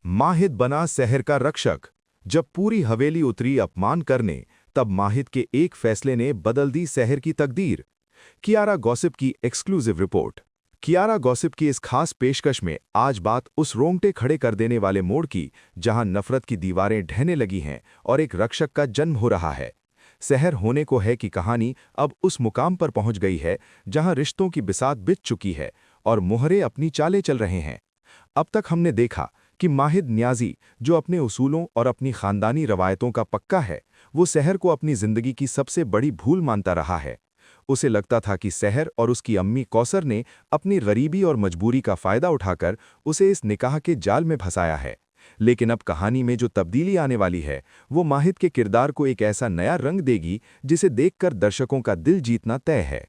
माहिद बना शहर का रक्षक। जब पूरी हवेली उतरी अपमान करने, तब माहिद के एक फैसले ने बदल दी शहर की तकदीर। कियारा गॉसिप की एक्सक्लूसिव रिपोर्ट। कियारा गॉसिप की इस खास पेशकश में आज बात उस रोंगटे खड़े कर देने वाले मोड़ की, जहां नफरत की दीवारें ढहने लगी हैं और एक रक्षक का जन्म हो रहा है। शहर होने को है की कहानी अब उस मुकाम पर पहुंच गई है जहां रिश्तों की बिसात बिछ चुकी है और मोहरे अपनी चालें चल रहे हैं। अब तक हमने देखा कि माहिद न्याजी, जो अपने उसूलों और अपनी खानदानी रवायतों का पक्का है, वो शहर को अपनी जिंदगी की सबसे बड़ी भूल मानता रहा है। उसे लगता था कि शहर और उसकी अम्मी कौसर ने अपनी गरीबी और मजबूरी का फायदा उठाकर उसे इस निकाह के जाल में फंसाया है। लेकिन अब कहानी में जो तब्दीली आने वाली है, वो माहिद के किरदार को एक ऐसा नया रंग देगी जिसे देखकर दर्शकों का दिल जीतना तय है।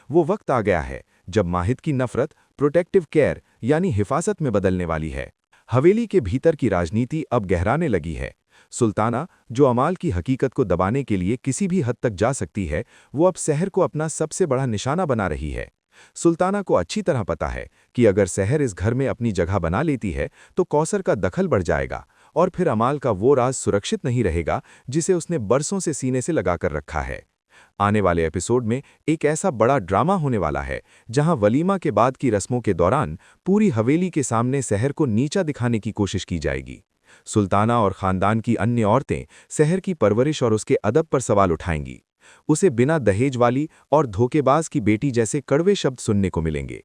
वो वक्त आ गया है जब माहिद की नफरत प्रोटेक्टिव केयर यानी हिफाजत में बदलने वाली है। हवेली के भीतर की राजनीति अब गहराने लगी है। सुल्ताना, जो अमाल की हकीकत को दबाने के लिए किसी भी हद तक जा सकती है, वो अब शहर को अपना सबसे बड़ा निशाना बना रही है। सुल्ताना को अच्छी तरह पता है कि अगर शहर इस घर में अपनी जगह बना लेती है तो कौसर का दखल बढ़ जाएगा और फिर अमाल का वो राज सुरक्षित नहीं रहेगा जिसे उसने बरसों से सीने से लगाकर रखा है। आने वाले एपिसोड में एक ऐसा बड़ा ड्रामा होने वाला है जहां वलीमा के बाद की रस्मों के दौरान पूरी हवेली के सामने शहर को नीचा दिखाने की कोशिश की जाएगी। सुल्ताना और खानदान की अन्य औरतें शहर की परवरिश और उसके अदब पर सवाल उठाएंगी। उसे बिना दहेज वाली और धोखेबाज की बेटी जैसे कड़वे शब्द सुनने को मिलेंगे।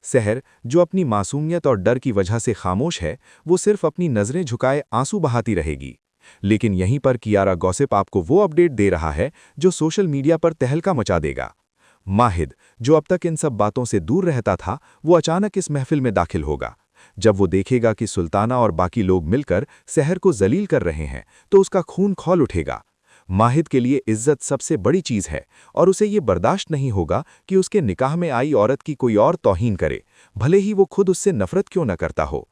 शहर, जो अपनी मासूमियत और डर की वजह से खामोश है, वो सिर्फ अपनी नजरें झुकाए आंसू बहाती रहेगी। लेकिन यहीं पर कियारा गॉसिप आपको वो अपडेट दे रहा है जो सोशल मीडिया पर तहलका मचा देगा। माहिद, जो अब तक इन सब बातों से दूर रहता था, वो अचानक इस महफिल में दाखिल होगा। जब वो देखेगा कि सुल्ताना और बाकी लोग मिलकर शहर को जलील कर रहे हैं, तो उसका खून खौल उठेगा। माहिद के लिए इज्जत सबसे बड़ी चीज है और उसे ये बर्दाश्त नहीं होगा कि उसके निकाह में आई औरत की कोई और तौहीन करे, भले ही वो खुद उससे नफरत क्यों न करता हो।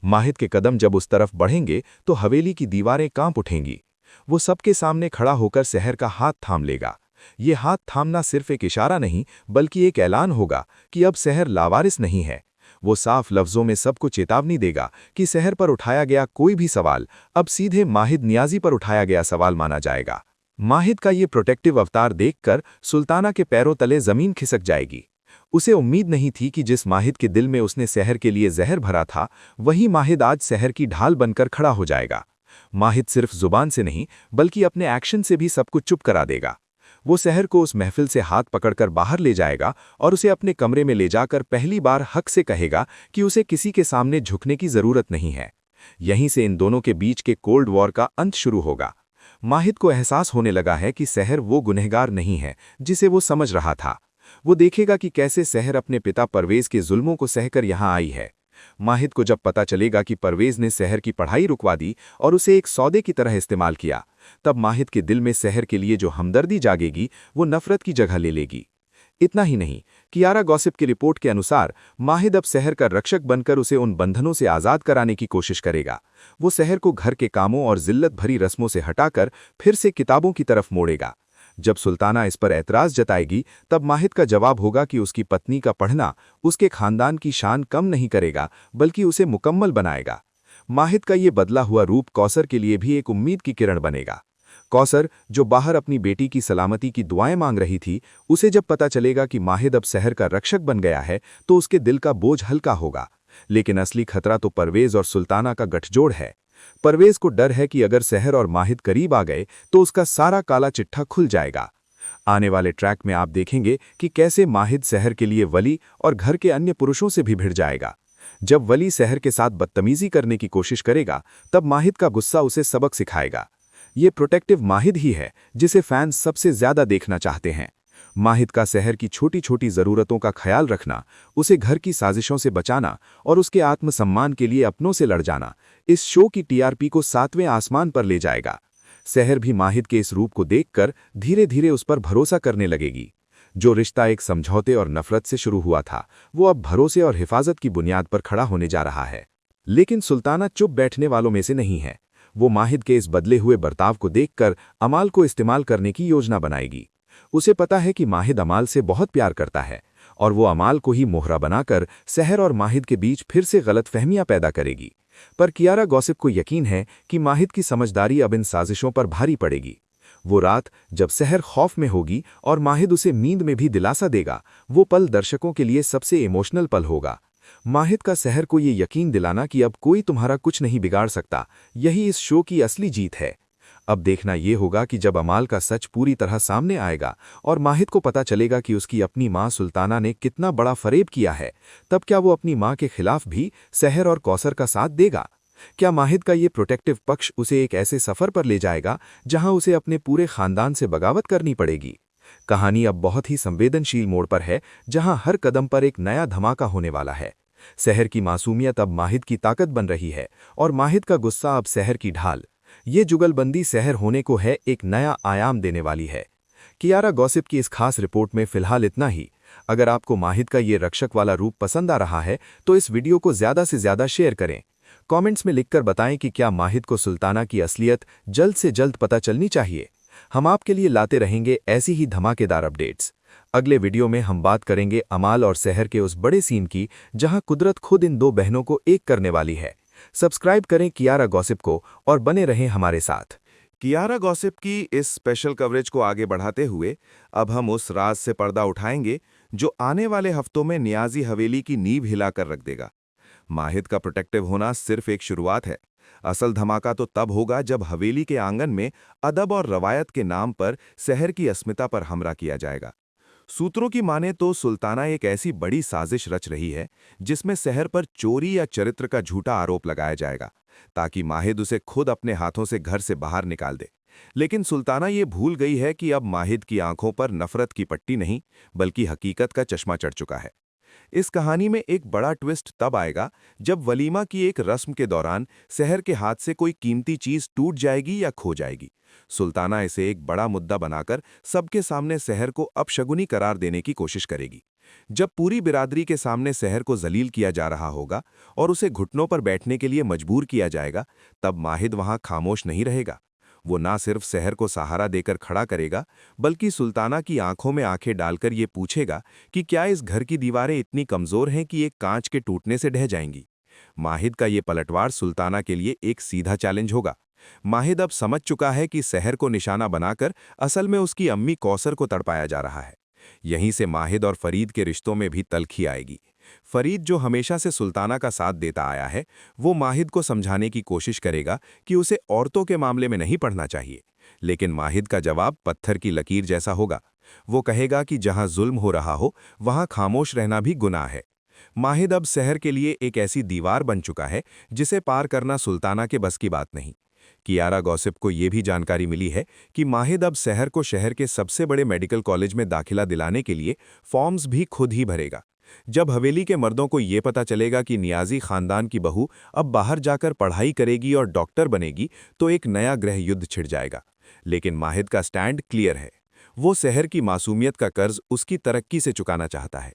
माहिद के कदम जब उस तरफ बढ़ेंगे तो हवेली की दीवारें कांप उठेंगी। वो सबके सामने खड़ा होकर शहर का हाथ थाम लेगा। ये हाथ थामना सिर्फ एक इशारा नहीं, बल्कि एक ऐलान होगा कि अब शहर लावारिस नहीं है। वो साफ लफ्जों में सबको चेतावनी देगा कि शहर पर उठाया गया कोई भी सवाल अब सीधे माहिद नियाजी पर उठाया गया सवाल माना जाएगा। माहिद का ये प्रोटेक्टिव अवतार देखकर सुल्ताना के पैरों तले जमीन खिसक जाएगी। उसे उम्मीद नहीं थी कि जिस माहिद के दिल में उसने शहर के लिए जहर भरा था, वही माहिद आज शहर की ढाल बनकर खड़ा हो जाएगा। माहिद सिर्फ जुबान से नहीं, बल्कि अपने एक्शन से भी सब कुछ चुप करा देगा। वो शहर को उस महफिल से हाथ पकड़कर बाहर ले जाएगा और उसे अपने कमरे में ले जाकर पहली बार हक से कहेगा कि उसे किसी के सामने झुकने की जरूरत नहीं है। यहीं से इन दोनों के बीच के कोल्ड वॉर का अंत शुरू होगा। माहिद को एहसास होने लगा है कि शहर वो गुनहगार नहीं है जिसे वो समझ रहा था। वो देखेगा कि कैसे शहर अपने पिता परवेज के जुल्मों को सहकर यहां आई है। माहिद को जब पता चलेगा कि परवेज ने शहर की पढ़ाई रुकवा दी और उसे एक सौदे की तरह इस्तेमाल किया, तब माहिद के दिल में शहर के लिए जो हमदर्दी जागेगी, वो नफरत की जगह ले लेगी। इतना ही नहीं, कियारा गॉसिप की रिपोर्ट के अनुसार माहिद अब शहर का रक्षक बनकर उसे उन बंधनों से आज़ाद कराने की कोशिश करेगा। वो शहर को घर के कामों और जिल्लत भरी रस्मों से हटाकर फिर से किताबों की तरफ मोड़ेगा। जब सुल्ताना इस पर ऐतराज जताएगी, तब माहिद का जवाब होगा कि उसकी पत्नी का पढ़ना उसके खानदान की शान कम नहीं करेगा, बल्कि उसे मुकम्मल बनाएगा। माहिद का ये बदला हुआ रूप कौसर के लिए भी एक उम्मीद की किरण बनेगा। कौसर, जो बाहर अपनी बेटी की सलामती की दुआएं मांग रही थी, उसे जब पता चलेगा कि माहिद अब शहर का रक्षक बन गया है, तो उसके दिल का बोझ हल्का होगा। लेकिन असली खतरा तो परवेज और सुल्ताना का गठजोड़ है। परवेज को डर है कि अगर शहर और माहिद करीब आ गए तो उसका सारा काला चिट्ठा खुल जाएगा। आने वाले ट्रैक में आप देखेंगे कि कैसे माहिद शहर के लिए वली और घर के अन्य पुरुषों से भी भिड़ जाएगा। जब वली शहर के साथ बदतमीजी करने की कोशिश करेगा, तब माहिद का गुस्सा उसे सबक सिखाएगा। ये प्रोटेक्टिव माहिद ही है जिसे फैंस सबसे ज्यादा देखना चाहते हैं। माहिद का शहर की छोटी छोटी जरूरतों का ख्याल रखना, उसे घर की साजिशों से बचाना और उसके आत्मसम्मान के लिए अपनों से लड़ जाना इस शो की टीआरपी को 7वें आसमान पर ले जाएगा। शहर भी माहिद के इस रूप को देखकर धीरे धीरे उस पर भरोसा करने लगेगी। जो रिश्ता एक समझौते और नफरत से शुरू हुआ था, वो अब भरोसे और हिफाजत की बुनियाद पर खड़ा होने जा रहा है। लेकिन सुल्ताना चुप बैठने वालों में से नहीं है। वो माहिद के इस बदले हुए बर्ताव को देखकर अमाल को इस्तेमाल करने की योजना बनाएगी। उसे पता है कि माहिद अमाल से बहुत प्यार करता है और वो अमाल को ही मोहरा बनाकर शहर और माहिद के बीच फिर से गलतफहमियां पैदा करेगी। पर कियारा गॉसिप को यकीन है कि माहिद की समझदारी अब इन साजिशों पर भारी पड़ेगी। वो रात जब सहर खौफ में होगी और माहिद उसे नींद में भी दिलासा देगा, वो पल दर्शकों के लिए सबसे इमोशनल पल होगा। माहिद का सहर को ये यकीन दिलाना कि अब कोई तुम्हारा कुछ नहीं बिगाड़ सकता, यही इस शो की असली जीत है। अब देखना ये होगा कि जब अमाल का सच पूरी तरह सामने आएगा और माहिद को पता चलेगा कि उसकी अपनी मां सुल्ताना ने कितना बड़ा फरेब किया है, तब क्या वो अपनी मां के खिलाफ भी सहर और कौसर का साथ देगा? क्या माहिद का ये प्रोटेक्टिव पक्ष उसे एक ऐसे सफर पर ले जाएगा जहां उसे अपने पूरे खानदान से बगावत करनी पड़ेगी? कहानी अब बहुत ही संवेदनशील मोड़ पर है, जहां हर कदम पर एक नया धमाका होने वाला है। सहर की मासूमियत अब माहिद की ताकत बन रही है और माहिद का गुस्सा अब सहर की ढाल। ये जुगलबंदी सहर होने को है एक नया आयाम देने वाली है। कियारा गॉसिप की इस खास रिपोर्ट में फिलहाल इतना ही। अगर आपको माहिद का ये रक्षक वाला रूप पसंद आ रहा है तो इस वीडियो को ज्यादा से ज्यादा शेयर करें। कमेंट्स में लिखकर बताएं कि क्या माहिद को सुल्ताना की असलियत जल्द से जल्द पता चलनी चाहिए। हम आपके लिए लाते रहेंगे ऐसी ही धमाकेदार अपडेट्स। अगले वीडियो में हम बात करेंगे अमाल और सहर के उस बड़े सीन की जहां कुदरत खुद इन दो बहनों को एक करने वाली है। सब्सक्राइब करें कियारा गॉसिप को और बने रहें हमारे साथ। कियारा गॉसिप की इस स्पेशल कवरेज को आगे बढ़ाते हुए अब हम उस राज से पर्दा उठाएंगे जो आने वाले हफ्तों में नियाजी हवेली की नींव हिलाकर रख देगा। माहिद का प्रोटेक्टिव होना सिर्फ एक शुरुआत है। असल धमाका तो तब होगा जब हवेली के आंगन में अदब और रवायत के नाम पर सहर की अस्मिता पर हमला किया जाएगा। सूत्रों की माने तो सुल्ताना एक ऐसी बड़ी साजिश रच रही है जिसमें सहर पर चोरी या चरित्र का झूठा आरोप लगाया जाएगा ताकि माहिद उसे खुद अपने हाथों से घर से बाहर निकाल दे। लेकिन सुल्ताना ये भूल गई है कि अब माहिद की आंखों पर नफरत की पट्टी नहीं बल्कि हकीकत का चश्मा चढ़ चुका है। इस कहानी में एक बड़ा ट्विस्ट तब आएगा जब वलीमा की एक रस्म के दौरान सहर के हाथ से कोई कीमती चीज टूट जाएगी या खो जाएगी। सुल्ताना इसे एक बड़ा मुद्दा बनाकर सबके सामने सहर को अपशगुनी करार देने की कोशिश करेगी। जब पूरी बिरादरी के सामने सहर को जलील किया जा रहा होगा और उसे घुटनों पर बैठने के लिए मजबूर किया जाएगा, तब माहिद वहां खामोश नहीं रहेगा। वो ना सिर्फ सहर को सहारा देकर खड़ा करेगा बल्कि सुल्ताना की आंखों में आंखें डालकर ये पूछेगा कि क्या इस घर की दीवारें इतनी कमजोर हैं कि एक कांच के टूटने से ढह जाएंगी। माहिद का ये पलटवार सुल्ताना के लिए एक सीधा चैलेंज होगा। माहिद अब समझ चुका है कि सहर को निशाना बनाकर असल में उसकी अम्मी कौसर को तड़पाया जा रहा है। यहीं से माहिद और फरीद के रिश्तों में भी तल्खी आएगी। फरीद जो हमेशा से सुल्ताना का साथ देता आया है, वो माहिद को समझाने की कोशिश करेगा कि उसे औरतों के मामले में नहीं पढ़ना चाहिए। लेकिन माहिद का जवाब पत्थर की लकीर जैसा होगा। वो कहेगा कि जहां जुल्म हो रहा हो वहां खामोश रहना भी गुनाह है। माहिद अब सहर के लिए एक ऐसी दीवार बन चुका है जिसे पार करना सुल्ताना के बस की बात नहीं। कियारा गॉसिप को ये भी जानकारी मिली है कि माहिद अब सहर को शहर के सबसे बड़े मेडिकल कॉलेज में दाखिला दिलाने के लिए फॉर्म्स भी खुद ही भरेगा। जब हवेली के मर्दों को ये पता चलेगा कि नियाजी खानदान की बहू अब बाहर जाकर पढ़ाई करेगी और डॉक्टर बनेगी, तो एक नया गृह युद्ध छिड़ जाएगा। लेकिन माहिद का स्टैंड क्लियर है। वो सहर की मासूमियत का कर्ज उसकी तरक्की से चुकाना चाहता है।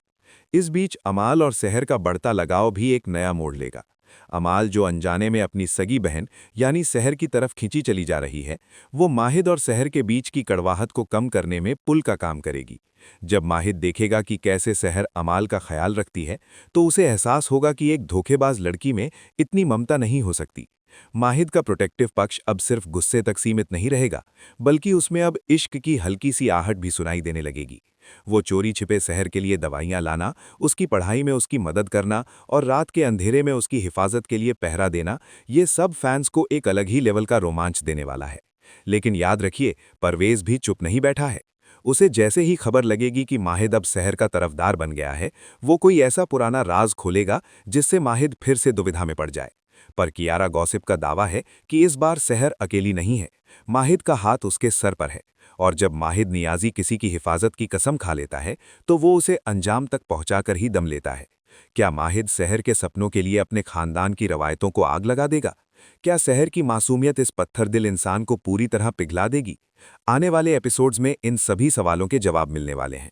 इस बीच अमाल और सहर का बढ़ता लगाव भी एक नया मोड़ लेगा। अमाल जो अनजाने में अपनी सगी बहन यानी सहर की तरफ खींची चली जा रही है, वो माहिद और सहर के बीच की कड़वाहट को कम करने में पुल का काम करेगी। जब माहिद देखेगा कि कैसे सहर अमाल का ख्याल रखती है, तो उसे एहसास होगा कि एक धोखेबाज लड़की में इतनी ममता नहीं हो सकती। माहिद का प्रोटेक्टिव पक्ष अब सिर्फ गुस्से तक सीमित नहीं रहेगा, बल्कि उसमें अब इश्क की हल्की सी आहट भी सुनाई देने लगेगी। वो चोरी छिपे सहर के लिए दवाइयां लाना, उसकी पढ़ाई में उसकी मदद करना और रात के अंधेरे में उसकी हिफाजत के लिए पहरा देना, ये सब फैंस को एक अलग ही लेवल का रोमांच देने वाला है। लेकिन याद रखिए, परवेज भी चुप नहीं बैठा है। उसे जैसे ही खबर लगेगी कि माहिद अब सहर का तरफदार बन गया है, वो कोई ऐसा पुराना राज खोलेगा जिससे माहिद फिर से दुविधा में पड़ जाए। पर कियारा गॉसिप का दावा है कि इस बार सहर अकेली नहीं है। माहिद का हाथ उसके सर पर है, और जब माहिद नियाजी किसी की हिफाजत की कसम खा लेता है, तो वो उसे अंजाम तक पहुंचाकर ही दम लेता है। क्या माहिद सहर के सपनों के लिए अपने खानदान की रवायतों को आग लगा देगा? क्या सहर की मासूमियत इस पत्थर दिल इंसान को पूरी तरह पिघला देगी? आने वाले एपिसोड्स में इन सभी सवालों के जवाब मिलने वाले हैं।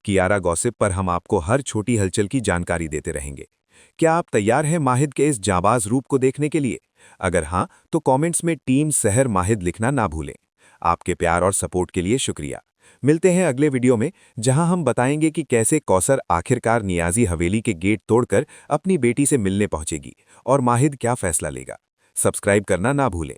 कियारा गॉसिप पर हम आपको हर छोटी हलचल की जानकारी देते रहेंगे। क्या आप तैयार हैं माहिद के इस जाबाज रूप को देखने के लिए? अगर हाँ, तो कमेंट्स में टीम सहर माहिद लिखना ना भूलें। आपके प्यार और सपोर्ट के लिए शुक्रिया। मिलते हैं अगले वीडियो में, जहां हम बताएंगे कि कैसे कौसर आखिरकार नियाजी हवेली के गेट तोड़कर अपनी बेटी से मिलने पहुंचेगी और माहिद क्या फैसला लेगा। सब्सक्राइब करना ना भूलें।